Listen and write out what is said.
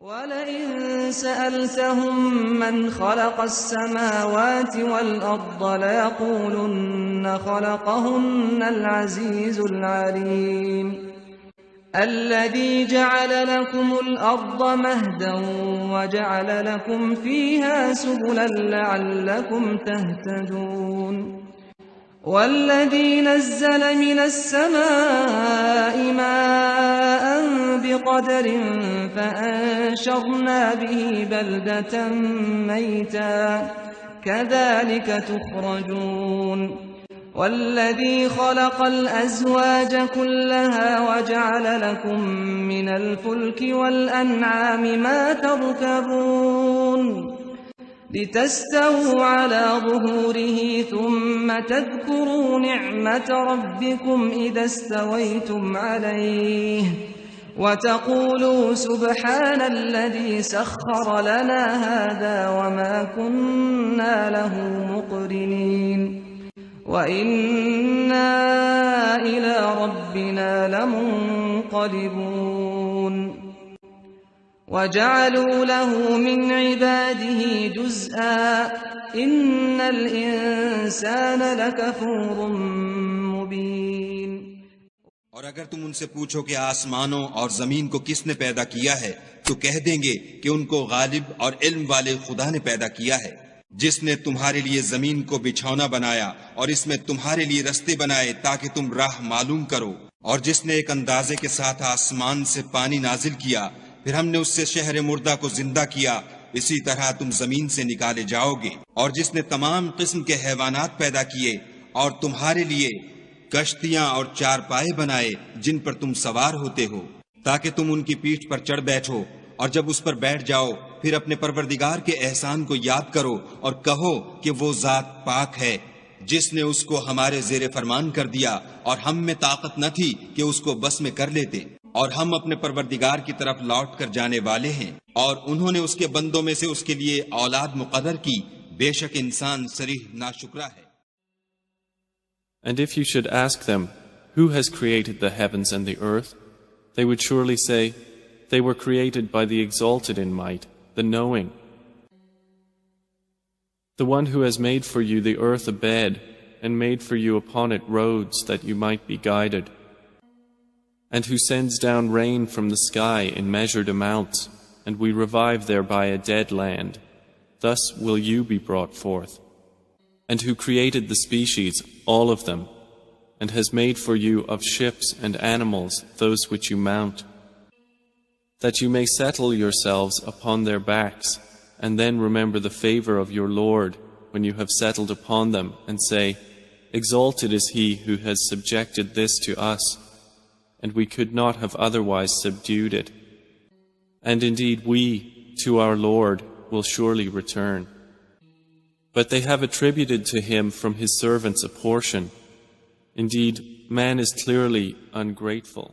وَلَئِن سَأَلْتَهُم مَّنْ خَلَقَ السَّمَاوَاتِ وَالْأَرْضَ لَيَقُولُنَّ خَلَقَهُنَّ الْعَزِيزُ الْعَلِيمُ الَّذِي جَعَلَ لَكُمُ الْأَرْضَ مَهْدًا وَجَعَلَ لَكُمْ فِيهَا سُبُلًا لَّعَلَّكُمْ تَهْتَدُونَ وَالَّذِي نَزَّلَ مِنَ السَّمَاءِ مَاءً بِقَدَرٍ فَأَنشَرْنَا بِهِ بَلْدَةً مَّيْتًا كَذَلِكَ تُخْرَجُونَ وَالَّذِي خَلَقَ الْأَزْوَاجَ كُلَّهَا وَجَعَلَ لَكُم مِّنَ الْفُلْكِ وَالْأَنْعَامِ مَا تَرْكَبُونَ لِتَسْتَوُوا عَلَىٰ ظُهُورِهِ ثُمَّ تَذْكُرُوا نِعْمَةَ رَبِّكُمْ إِذَا اسْتَوَيْتُمْ عَلَيْهِ وَتَقُولُوا سُبْحَانَ الَّذِي سَخَّرَ لَنَا هَٰذَا وَمَا كُنَّا لَهُ مُقْرِنِينَ وَإِنَّا إِلَىٰ رَبِّنَا لَمُنقَلِبُونَ وَجَعَلُوا لَهُ مِنْ عِبَادِهِ جُزْءًا إِنَّ الْإِنسَانَ لَكَفُورٌ مُّبِينٌ اور اگر تم ان سے پوچھو کہ آسمانوں اور زمین کو کس نے پیدا کیا ہے تو کہہ دیں گے کہ ان کو غالب اور علم والے خدا نے پیدا کیا ہے، جس نے تمہارے لیے زمین کو بچھونا بنایا اور اس میں تمہارے لیے رستے بنائے تاکہ تم راہ معلوم کرو، اور جس نے ایک اندازے کے ساتھ آسمان سے پانی نازل کیا، پھر ہم نے اس سے شہر مردہ کو زندہ کیا، اسی طرح تم زمین سے نکالے جاؤ گے، اور جس نے تمام قسم کے حیوانات پیدا کیے اور تمہارے لیے کشتیاں اور چارپائے بنائے جن پر تم سوار ہوتے ہو تاکہ تم ان کی پیٹھ پر چڑھ بیٹھو، اور جب اس پر بیٹھ جاؤ پھر اپنے پروردگار کے احسان کو یاد کرو اور کہو کہ وہ ذات پاک ہے جس نے اس کو ہمارے زیر فرمان کر دیا اور ہم میں طاقت نہ تھی کہ اس کو بس میں کر لیتے، اور ہم اپنے پروردگار کی طرف لوٹ کر جانے والے ہیں، اور انہوں نے اس کے بندوں میں سے اس کے لیے اولاد مقرر کی، بے شک انسان صریح ناشکرا ہے۔ And if you should ask them, who has created the heavens and the earth, they would surely say, they were created by the exalted in might, the knowing. The one who has made for you the earth a bed, and made for you upon it roads that you might be guided, and who sends down rain from the sky in measured amounts, and we revive thereby a dead land. Thus will you be brought forth. And who created the species, all of them, and has made for you of ships and animals those which you mount, that you may settle yourselves upon their backs, and then remember the favor of your Lord when you have settled upon them, and say, exalted is he who has subjected this to us, and we could not have otherwise subdued it. And indeed we, to our Lord, will surely return. But they have attributed to him from his servants a portion. Indeed, man is clearly ungrateful.